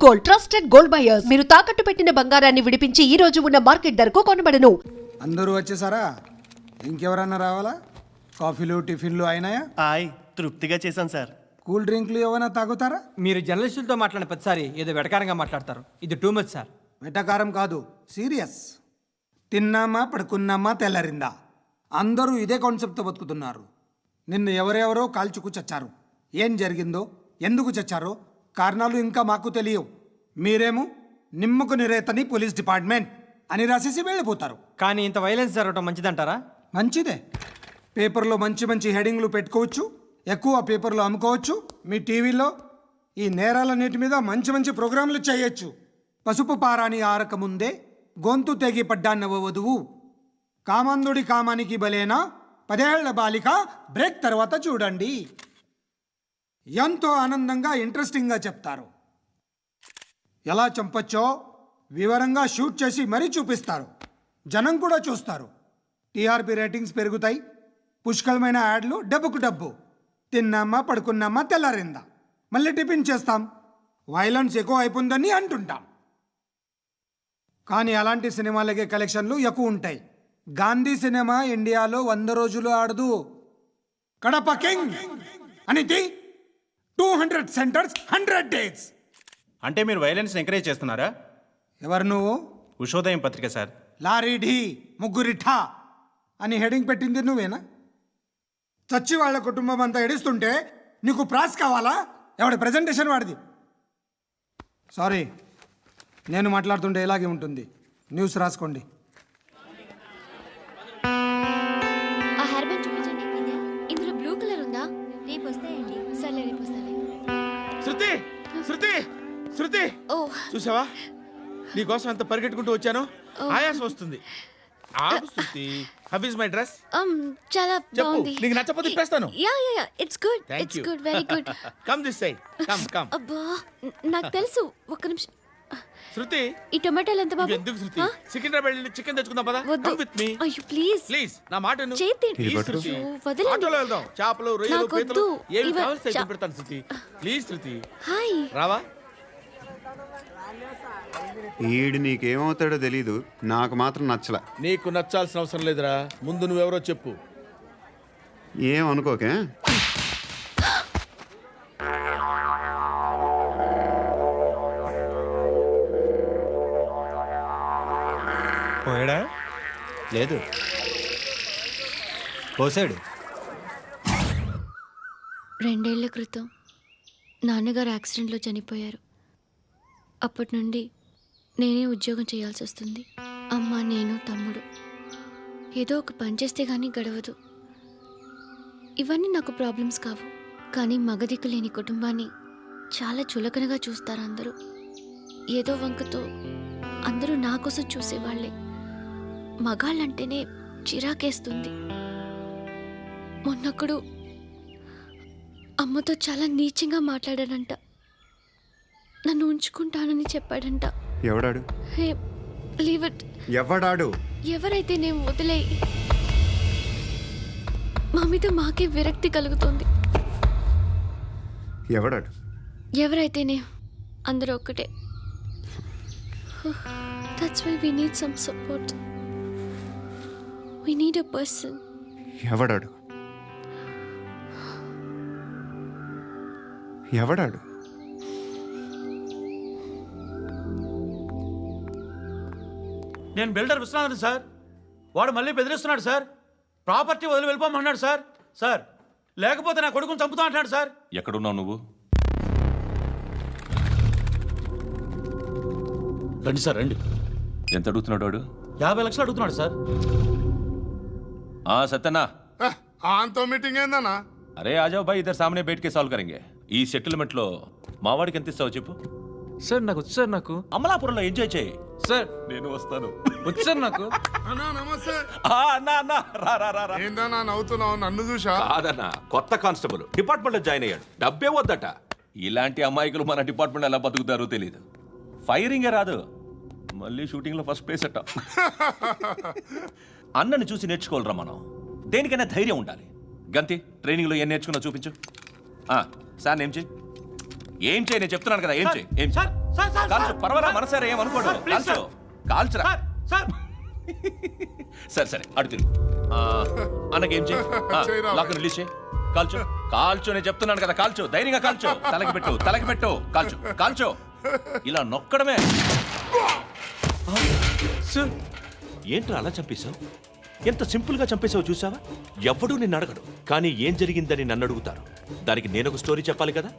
Gold, trusted gold buyers. మీరు తాకట్టు పెట్టిన బంగారాన్ని విడిపించి ఈ రోజు ఉన్న మార్కెట్ ధరకు కొనబడను. అందరూ వచ్చేసారా? ఇంకెవరన్నా రావాలా? కాఫీలు టిఫిన్లు అయినాయా? తృప్తిగా చేశాను సార్. కూల్ డ్రింక్లు ఏమైనా తాగుతారా? మీరు జర్నలిస్టులతో మాట్లాడిన ప్రతిసారి ఏదో వెటకారంగా మాట్లాడతారు. ఇది టూ మచ్ సార్. వెటకారం కాదు, సీరియస్. తిన్నామా పడుకున్నామా తెల్లరిందా, అందరూ ఇదే కాన్సెప్ట్తో బతుకుతున్నారు. నిన్ను ఎవరెవరో కాల్చుకు చచ్చారు. ఏం జరిగిందో, ఎందుకు చచ్చారో కారణాలు ఇంకా మాకు తెలియవు. మీరేమో నిమ్మకు నిరేతని పోలీస్ డిపార్ట్మెంట్ అని రాసేసి వెళ్ళిపోతారు. కానీ ఇంత వైలెన్స్ జరగడం మంచిదంటారా? మంచిదే. పేపర్లో మంచి మంచి హెడింగ్లు పెట్టుకోవచ్చు, ఎక్కువ పేపర్లు అమ్ముకోవచ్చు. మీ టీవీలో ఈ నేరాలన్నిటి మీద మంచి మంచి ప్రోగ్రాంలు చేయొచ్చు. పసుపు పారాని ఆరక ముందే గొంతు తెగి పడ్డాన్నవ వధువు, కామాంధుడి కామానికి బలేనా 10 ఏళ్ల బాలిక బ్రేక్ తర్వాత చూడండి. ఎంతో ఆనందంగా ఇంట్రెస్టింగ్గా చెప్తారు. ఎలా చంపచ్చో వివరంగా షూట్ చేసి మరీ చూపిస్తారు. జనం కూడా చూస్తారు. టీఆర్పీ రేటింగ్స్ పెరుగుతాయి. పుష్కలమైన యాడ్లు, డబ్బుకు డబ్బు. తిన్నామా పడుకున్నామా తెల్లారిందా, మళ్ళీ టిఫిన్ చేస్తాం. వైలెన్స్ ఎక్కువ అయిపోయిందని అంటుంటాం. కానీ అలాంటి సినిమాలకే కలెక్షన్లు ఎక్కువ ఉంటాయి. గాంధీ సినిమా ఇండియాలో 100 రోజులు ఆడదు. కడప కింగ్ అనేది 200 సెంటర్స్ 100 డేస్. అంటే మీరు వైలెన్స్ ఎంకరేజ్ చేస్తున్నారా? ఎవరు నువ్వు? ఉషోదయం పత్రిక సార్. లారీ ఢీ ముగ్గురిఠా అని హెడింగ్ పెట్టింది నువ్వేనా? చచ్చి వాళ్ళ కుటుంబం అంతా ఎడుస్తుంటే నీకు ప్రాస్ కావాలా? ఎవడి ప్రజెంటేషన్ వాడిది. సారీ, నేను మాట్లాడుతుంటే ఇలాగే ఉంటుంది. న్యూస్ రాసుకోండి. ఆ హెయిర్ బ్యాండ్ చూపించండి. ఇందులో బ్లూ కలర్ ఉందా? రేపు వస్తాయండి. సరే రేపు వస్తాయి. శృతి శృతి శృతి, ఓ చూసావా నీకోసం ఎంత పరిగెట్టుకుంటూ వచ్చాను. ఆయాసం వస్తుంది. ఆగు Shruti. How is my dress? చాలా చెప్పు. బాగుంది. నీకు నచ్చకపోతే తిప్పేస్తాను. Yeah it's good. Thank it's you. Good, very good. Come this side. Come అబ్బా, నాకు తెలుసు. ఒక్క నిమిషం. శృతి, ఈ టొమాటోలు ఎంత బాబు? ఎందుకు శృతి? సికింద్రాబాద్ వెళ్ళి చికెన్ తెచ్చుకుందాం పదా. వద్దు. కమ్ విత్ మీ అయ్యో ప్లీజ్ ప్లీజ్. నా మాట విను. చేతి Please, శృతి. వదలండి. ఆటోలో వెళ్దాం. చేపలు, రొయ్యలు, నాకు పీతలు వద్దు. ఏమి ఇవ- కావాలి సైకిల్ పెడతాను శృతి. Please Shruti. హాయ్. రావా? ఈడు నీకేమవుతాడో తెలీదు, నాకు మాత్రం నచ్చలా. నీకు నచ్చాల్సిన అవసరం లేదురా. ముందు నువ్వెవరో చెప్పు. ఏం అనుకోకే. పోయాడా? లేదు, పోసాడు. 2 ఏళ్ల క్రితం నాన్నగారు యాక్సిడెంట్లో చనిపోయారు. అప్పటి నుండి నేనే ఉద్యోగం చేయాల్సి వస్తుంది. అమ్మ, నేను, తమ్ముడు ఏదో ఒక పని చేస్తే కానీ గడవదు. ఇవన్నీ నాకు ప్రాబ్లమ్స్ కావు. కానీ మగదిక్కు లేని కుటుంబాన్ని చాలా చులకనగా చూస్తారు అందరూ. ఏదో వంకతో అందరూ నా కోసం చూసేవాళ్లే. మగాళ్ళంటేనే చిరాకేస్తుంది. మొన్నొక్కడు అమ్మతో చాలా నీచంగా మాట్లాడాడంట. నన్ను ఉంచుకుంటానని చెప్పాడంట. ఎవడాడు? హే, లీవ్ ఇట్. ఎవడాడు? ఎవరైతే నేను వదిలేయి. మా మీద మాకే విరక్తి కలుగుతుంది. ఎవడాడు? ఎవరైతేనే అందరూ ఒక్కటే. That's why we need some support. We need a person. ఎవడాడు? ఎవడాడు? నేను బిల్డర్ విశ్వనాథన్ సార్. వాడు మళ్ళీ బెదిరిస్తున్నాడు సార్. ప్రాపర్టీ వదిలి వెళ్ళిపోమన్నాడు సార్. సార్, లేకపోతే నా కొడుకుని చంపుతా అంటున్నాడు సార్. ఎక్కడున్నావు నువ్వు? రండి సార్, రండి. ఎంత అడుగుతున్నాడు వాడు? 50 లక్షలు అడుగుతున్నాడు సార్. సత్యనా, ఆంతో మీటింగ్ ఏందన్నా? అరే ఆజావ్ భాయ్, ఇద్దరు సామనే బయట కే సాల్వ్ కరెంగే. ఈ సెటిల్మెంట్ లో మావాడికి ఎంత ఇస్తావు చెప్పు. సార్ నాకు వచ్చు సార్. నాకు అమలాపురంలో ఎంజాయ్ చేయి సార్. నేను వస్తాను. వచ్చు సార్ నాకు. అన్నా నమస్తే. అన్నా అన్నా, రా రా రా రా. ఏందన్నా నవ్వుతున్నావు? నన్ను చూసా? కాదన్నా, కొత్త కానిస్టేబుల్ డిపార్ట్మెంట్ లో జాయిన్ అయ్యాడు. డబ్బే వద్దట. ఇలాంటి అమాయకులు మన డిపార్ట్మెంట్ ఎలా బతుకుతారో తెలియదు. ఫైరింగే రాదు, మళ్ళీ షూటింగ్ లో ఫస్ట్ ప్లేస్ అట్ట. అన్నని చూసి నేర్చుకోవాలరా మనం. దేనికైనా ధైర్యం ఉండాలి. గంతి, ట్రైనింగ్ లో ఏం నేర్చుకున్నా చూపించు. సార్ ఏం చేయి, ఏం చేయి, నేను చెప్తున్నాను కదా. ఏం చేయి, ఏం సార్ సార్, సార్, కాల్చు సార్. పర్వాలా మనసారా ఏమనుకోడు సార్, ప్లీజ్, కాల్చు కాల్చురా సార్ సార్ సరే సరే అడు తిరుగు అన్నకేం చేయి చేయరా. లాక్ రిలీజ్ చేయి కాల్చు కాల్చు నేను చెప్తున్నాను కదా కాల్చు ధైర్యంగా కాల్చు తలకి పెట్టు కాల్చు కాల్చు ఇలా నొక్కడమే సార్ ఏంట్రా అలా చంపేశావు ఎంత సింపుల్ గా చంపేశావు చూసావా ఎవడూ నిన్ను అడగడు కానీ ఏం జరిగిందని నన్ను అడుగుతారు దానికి నేను ఒక స్టోరీ చెప్పాలి కదా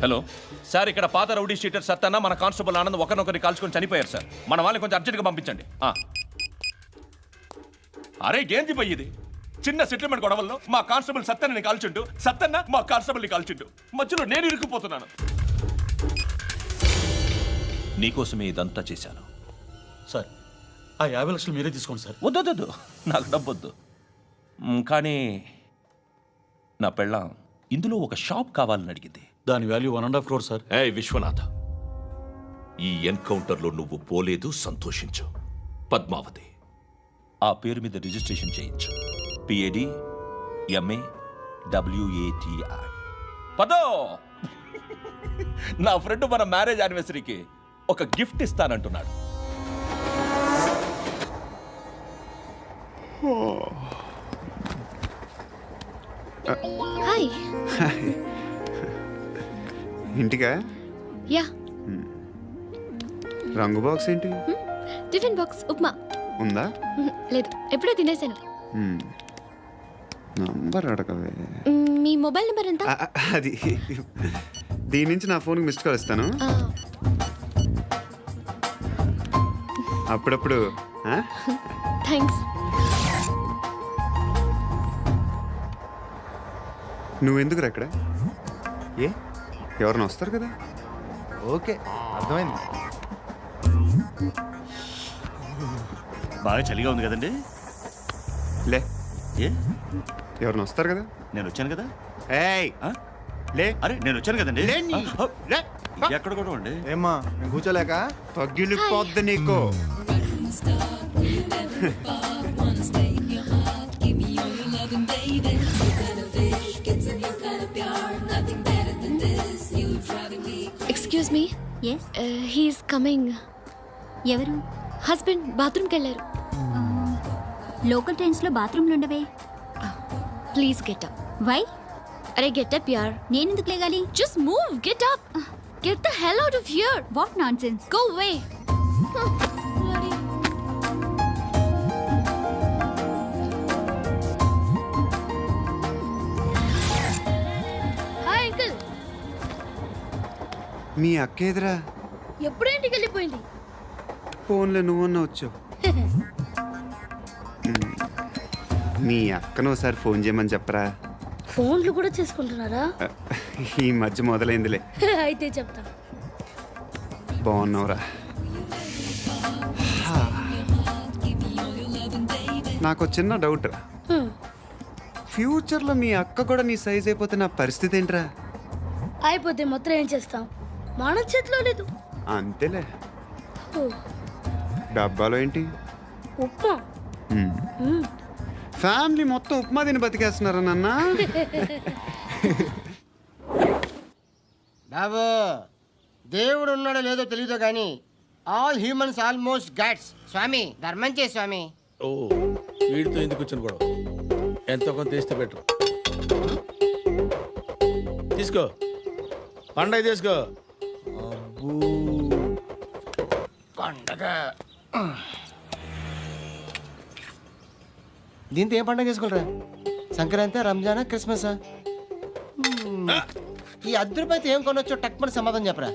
హలో సార్ ఇక్కడ పాత రౌడీ షీటర్ సత్తన్న మన కానిస్టేబుల్ ఆనంద్ ఒకరినొకరిని కాల్చుకొని చనిపోయారు సార్ మన వాళ్ళని కొంచెం అర్జెంట్గా పంపించండి అరే ఏంది పోయి ఇది చిన్న సెటిల్మెంట్ గొడవల్లో మా కానిస్టేబుల్ సత్తన్నని కాల్చుంటూ సత్తన్న మా కానిస్టేబుల్ని కాల్చుంటూ మధ్యలో నేను ఇరుక్కుపోతున్నాను నీకోసమే ఇదంతా చేశాను సార్ ఆ 50 లక్షలు మీరే తీసుకోండి సార్. వద్దొద్దు నాకు డబ్బొద్దు కానీ నా పెళ్ళాం ఇందులో ఒక షాప్ కావాలని అడిగింది దాని వాల్యూ 1.5 crore సార్. ఏ విశ్వనాథ ఈ ఎన్కౌంటర్లో నువ్వు పోలేదు సంతోషించు పద్మావతి ఆ పేరు మీద రిజిస్ట్రేషన్ చేయించు పిఏడి ఎంఏ WATI పదో నా ఫ్రెండ్ మన మ్యారేజ్ యానివర్సరీకి ఒక గిఫ్ట్ ఇస్తానంటున్నాడు హాయ్. ఇంటికా యా. రంగు బాక్స్ ఏంటి టిఫిన్ బాక్స్ ఉప్మా. ఉందా లేదు, ఎప్పుడో తినేసాను. నంబర్ అడగవే మీ మొబైల్ నెంబర్ ఎంత? అది దీని నుంచి నా ఫోన్కి మిస్డ్ కాల్ ఇస్తాను అప్పుడప్పుడు థ్యాంక్స్. నువ్వెందుకు అక్కడ ఏ ఎవరైనా వస్తారు కదా ఓకే అర్థమైంది బాగా చలిగా ఉంది కదండి లే ఏ ఎవరైనా వస్తారు కదా నేను వచ్చాను కదా ఏయ్ లే అరే నేను వచ్చాను కదండి లే నీ. లే. ఎక్కడ కూడా అండి ఏమ్మా నేను కూర్చోలేక తగ్గిలిపోద్ది నీకు excuse me. Yes he's coming. ఎవరు? హస్బెండ్ బాత్రూమ్కి వెళ్ళారు. లోకల్ ట్రైన్స్లో బాత్రూమ్లు ఉండవే. Please get up. వై? అరే గెట్ అప్ యార్. నేనెందుకు లేగాలి? Just move, get up. Get the hell out of here. What nonsense. Go away. Hi uncle. మీ అక్క ఎదురా ఎప్పుడు ఇంటికి వెళ్ళిపోయింది? ఫోన్లో నువ్వన్నా వచ్చావు మీ అక్కను ఒకసారి ఫోన్ చేయమని చెప్పరా ఫోన్లు కూడా చేసుకుంటున్నారా? ఈ మధ్య మొదలైందిలే అయితే చెప్తా. బాగున్నావురా నాకు చిన్న డౌట్ రా ఫ్యూచర్లో మీ అక్క కూడా నీ సైజ్ అయిపోతే నా పరిస్థితి ఏంట్రా అయిపోతే మాత్రం ఏం చేస్తాం, మన చేతిలో లేదు. అంతేలే డబ్బాలో ఏంటి ఉప్మా. ఫ్యామిలీ మొత్తం ఉప్మా తిని బతికేస్తున్నారా నాన్న బాబు దేవుడు ఉన్నాడో లేదో తెలియదు కానీ ఆల్ హ్యూమన్స్ ఆల్మోస్ట్ గాడ్స్. స్వామి ధర్మం చే స్వామి. ఓ వీడితో ఎందుకు వచ్చిన గొడవ ఎంతో కొంత తీస్తే బెటర్ తీసుకో పండగ తీసుకో పండగ దీంతో ఏం పండగ చేసుకోలరా? సంక్రాంతి, రంజానా, క్రిస్మసా? ఈ రూపాయలతో ఏం కొనొచ్చో టక్మని సమాధానం చెప్పరా.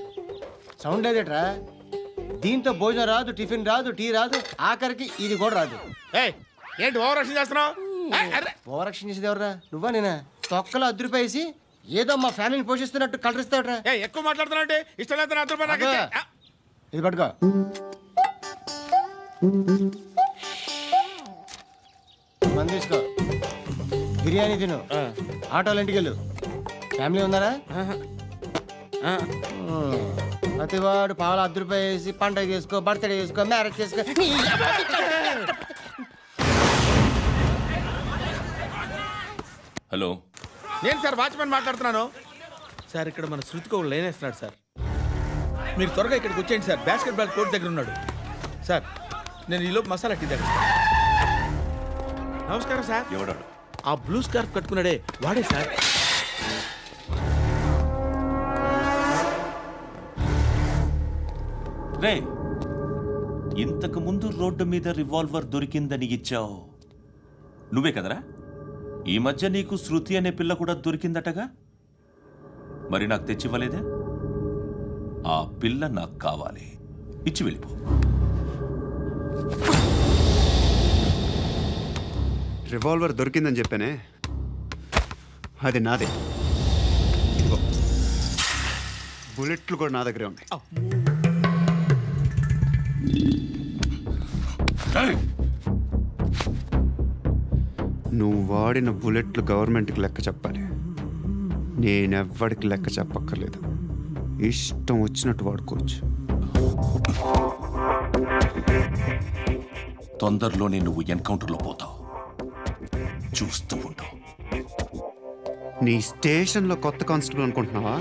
సౌండ్ లేదేట్రా? దీంతో భోజనం రాదు, టిఫిన్ రాదు, టీ రాదు, ఆఖరికి ఇది కూడా రాదు. ఏయ్ ఏంటి ఓవర్ రక్షణ చేస్తున్నావు ఓవరాక్షన్ చేసేది ఎవరా? నువ్వా నేనా? తొక్కలో రూపాయలు వేసి ఏదో మా ఫ్యామిలీని పోషిస్తున్నట్టు కలరిస్తావుట్రా. ఎక్కువ మాట్లాడుతున్నావు అంటే ఇష్టం లేదు రూపాయలు నాకు ఇచ్చే. ఇది పట్టుకో. మంది తీసుకో, బిర్యానీ తిను, ఆటోలు ఇంటికి వెళ్ళు. ఫ్యామిలీ ఉన్నారా? ప్రతివాడు పావులు రూపాయలు వేసి పండగ చేసుకో, బర్త్డే చేసుకో, మ్యారేజ్ చేసుకో. హలో, నేను సార్ వాచ్మెన్ మాట్లాడుతున్నాను. సార్ ఇక్కడ మన శృతికో లేనేస్తున్నాడు సార్. మీరు త్వరగా ఇక్కడికి వచ్చేయండి సార్. బాస్కెట్ బాల్ కోర్ట్ దగ్గర ఉన్నాడు సార్. నేను ఈలోపు మసాలా టీ దగ్గర. నమస్కారం సార్. ఎవడాడు? ఆ బ్లూ స్కార్ఫ్ కట్టుకున్నాడే వాడే సార్. రే, ఇంతకు ముందు రోడ్డు మీద రివాల్వర్ దొరికిందని ఇచ్చావు నువ్వే కదరా? ఈ మధ్య నీకు శృతి అనే పిల్ల కూడా దొరికిందటగా? మరి నాకు తెచ్చివ్వలేదే? ఆ పిల్ల నాకు కావాలి, ఇచ్చి వెళ్ళిపో. రివాల్వర్ దొరికిందని చెప్పానే, అది నాదే. ఇదిగో, బుల్లెట్లు కూడా నా దగ్గరే ఉన్నాయి. నువ్వు వాడిన బుల్లెట్లు గవర్నమెంట్కి లెక్క చెప్పాలి. నేనెవ్వడికి లెక్క చెప్పక్కర్లేదు. ఇష్టం వచ్చినట్టు వాడుకోవచ్చు. తొందరలోనే నువ్వు ఎన్కౌంటర్లో పోతావు, చూస్తూ ఉంటావు. నీ స్టేషన్లో కొత్త కానిస్టేబుల్ అనుకుంటున్నావా?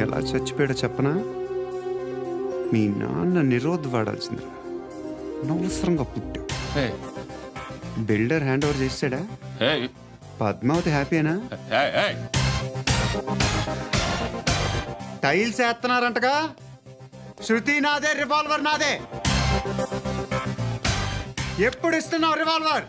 ఎలా చచ్చిపోయాడో చెప్పనా? మీ నాన్న నిరోధ్ వాడాల్సింది. అనవసరంగా పుట్టావు. బిల్డర్ హ్యాండ్ ఓవర్ చేసాడా? పద్మావతి హ్యాపీనా? టైల్స్ వేస్తున్నారంటగా. శృతి నాదే, రివాల్వర్ నాదే. ఎప్పుడు ఇస్తున్నావు రివాల్వర్?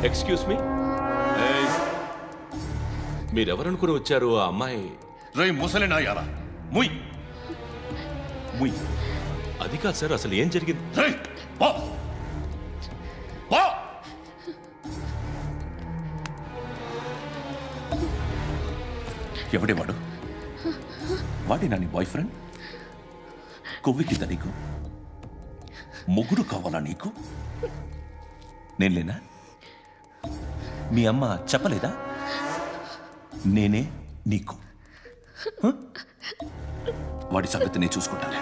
ఎక్స్క్యూజ్ మీ, మీరెవరనుకుని వచ్చారు? ఆ అమ్మాయి రే ముసలి నాయాలా, ముయ్ ముయ్. అది కాదు సార్, అసలు ఏం జరిగింది? రేయ్, పో. పో. ఎవడే వాడు? వాడేనా నీ బాయ్ ఫ్రెండ్? కొవ్వికింద నీకు? ముగ్గురు కావాలా నీకు? నేను లేనా? మీ అమ్మ చెప్పలేదా? నేనే నీకు. వాడి సంగతి నేను చూసుకుంటాను.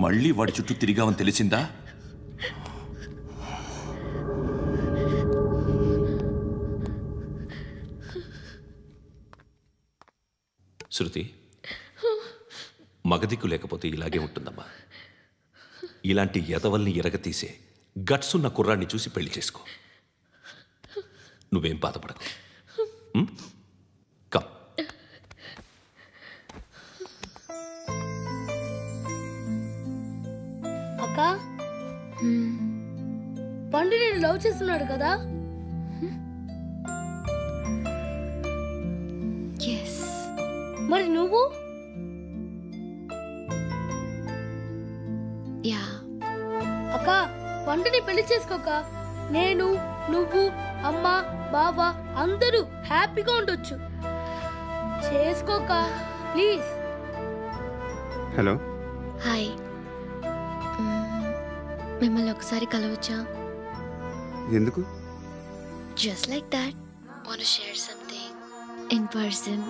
మళ్ళీ వాడి చుట్టూ తిరిగావని తెలిసిందా? శృతి, మగదిక్కు లేకపోతే ఇలాగే ఉంటుందమ్మా. ఇలాంటి ఎదవల్ని ఎరగతీసే గట్స్ ఉన్న కుర్రాన్ని చూసి పెళ్లి చేసుకో. నువ్వేం బాధపడకు. కమ్. అక్క, పండు నేను లవ్ చేస్తున్నాడు కదా? ఎస్. మరి నువ్వు? యా. అక్క, పండుని పెళ్లి చేసుకోక నేను, నువ్వు, అమ్మ, బావ అందరూ హ్యాపీగా ఉండొచ్చు. చేసుకోక ప్లీజ్. హలో. హాయ్. మిమ్మల్ని ఒకసారి కలవచ్చా? ఎందుకు? Just like that. Want to share something in person.